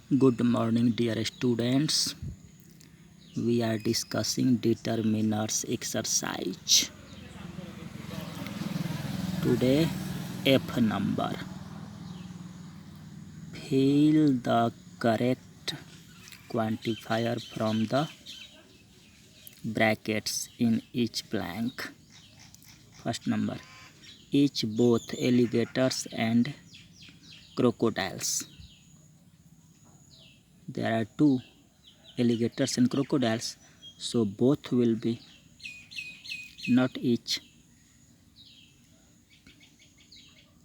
Good morning, dear students. We are discussing determiners exercise. Today, F number. Fill the correct quantifier from the brackets in each blank. First number. Each both alligators and crocodiles. There are two alligators and crocodiles, so both will be not each.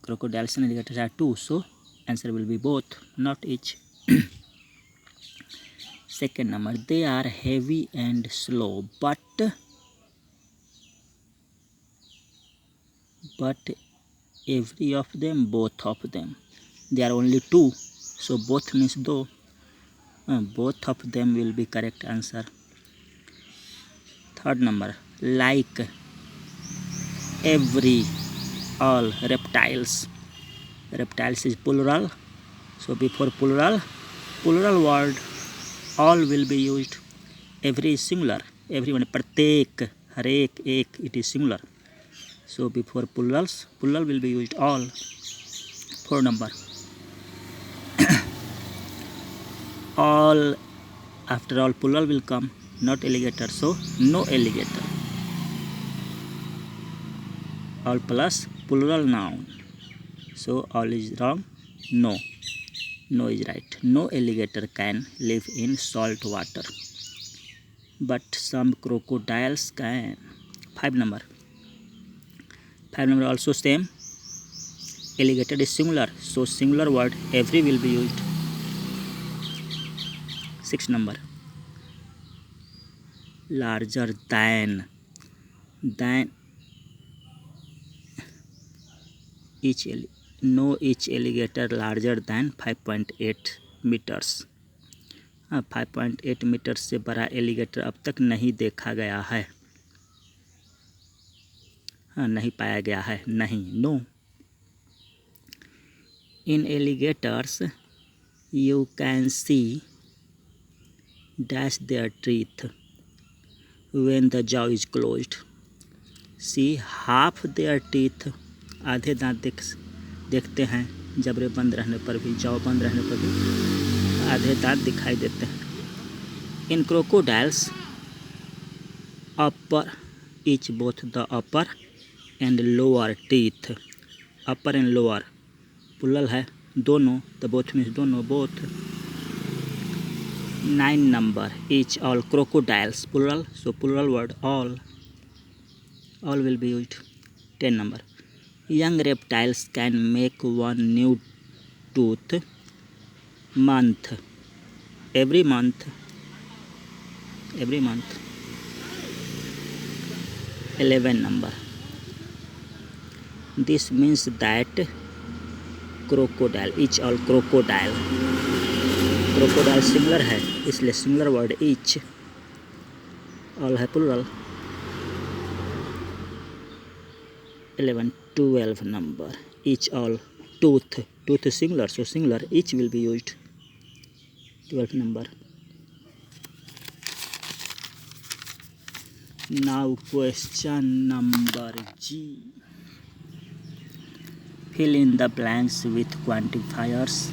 Crocodiles and alligators are two, so answer will be both, not each. Second number, they are heavy and slow, but every of them, both of them. They are only two, so both means though. Both of them will be correct answer. Third number, like every, all reptiles. Reptiles is plural, so before plural word all will be used. Every is singular, everyone, pratek, har ek, it is singular, so before plural will be used all. Four number, all, after all plural will come, not alligator, so no alligator. All plus plural noun, so all is wrong, no is right. No alligator can live in salt water, but some crocodiles can. Five number also same. Alligator is singular, so singular word every will be used. Six number, larger than each alligator larger than 5.8 meters. 5.8 metre से बड़ा alligator अब तक नहीं देखा गया है, नहीं पाया गया है, नहीं, no. In alligators you can see dash their teeth when the jaw is closed. See half their teeth, आधे दांत देखते हैं जबड़े बंद रहने पर भी, जाव बंद रहने पर भी आधे दांत दिखाई देते हैं. In crocodiles upper, each both the upper and lower teeth. Upper and lower plural है, दोनों, तो both means दोनों, both. 9 number, each, all crocodiles plural, so plural word all will be used. 10 number, young reptiles can make one new tooth every month. 11 number, this means that crocodile, each, all crocodile singular है, इसलिए singular word each, all है plural. 12 number, each, all tooth is singular, so singular, each will be used. 12 number. Now question number G. Fill in the blanks with quantifiers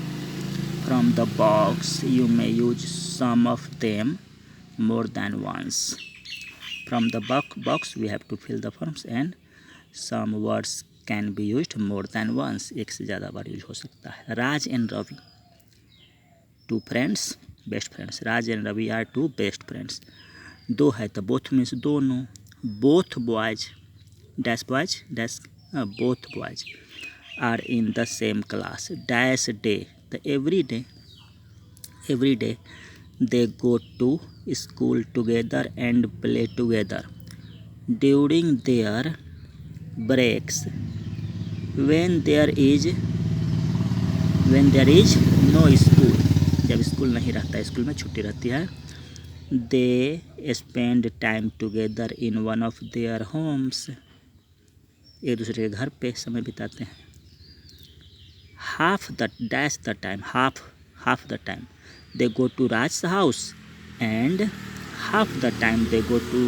from the box. You may use some of them more than once. From the box we have to fill the forms, and some words can be used more than once. एक से ज़्यादा बार use हो सकता है. राज and Ravi, two friends, best friends. Raj and Ravi are two best friends. दो है तो both means दोनों. Both boys are in the same class. Dash day, the every day they go to school together and play together during their breaks. When there is no school, जब school नहीं रहता, school में छुट्टी रहती है, they spend time together in one of their homes. एक दूसरे के घर पे समय बिताते हैं. half the time they go to Raj's house and half the time they go to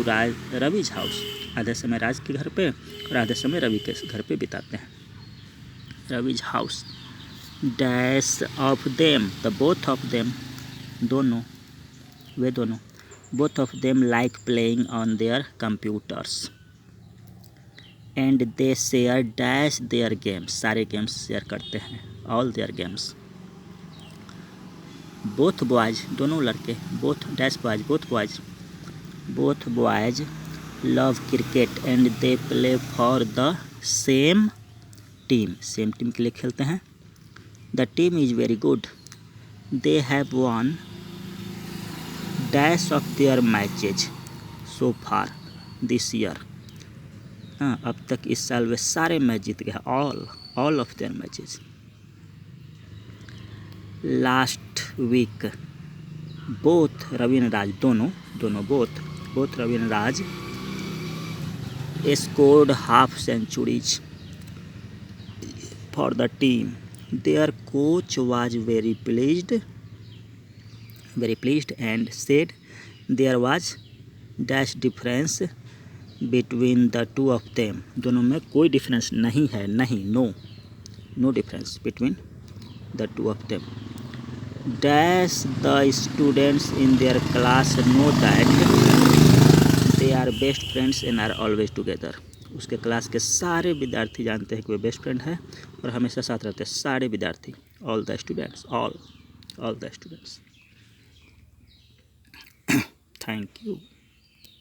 Ravi's house. आधे समय राज के घर पे और आधे समय रवि के घर पे बिताते हैं. Ravi's house. Dash of them, the both of them, दोनों, वे दोनों, both of them like playing on their computers. And they share dash their games, सारे गेम्स शेयर करते हैं, all their games. Both boys, दोनों लड़के, both dash boys, both boys love cricket and they play for the same team के लिए खेलते हैं. The team is very good. They have won dash of their matches so far this year. अब तक इस साल वे सारे मैच जीत गए, all of their matches. Last week both Ravi and राज, दोनों both Ravi and Raj scored half centuries for the team. Their coach was very pleased and said there was dash difference between the two of them. दोनों में कोई difference नहीं है, no difference between the two of them. Dash the students in their class know that they are best friends and are always together. उसके class के सारे विद्यार्थी जानते हैं कि वे बेस्ट फ्रेंड हैं और हमेशा साथ रहते हैं. सारे विद्यार्थी, all the students, all the students. Thank you.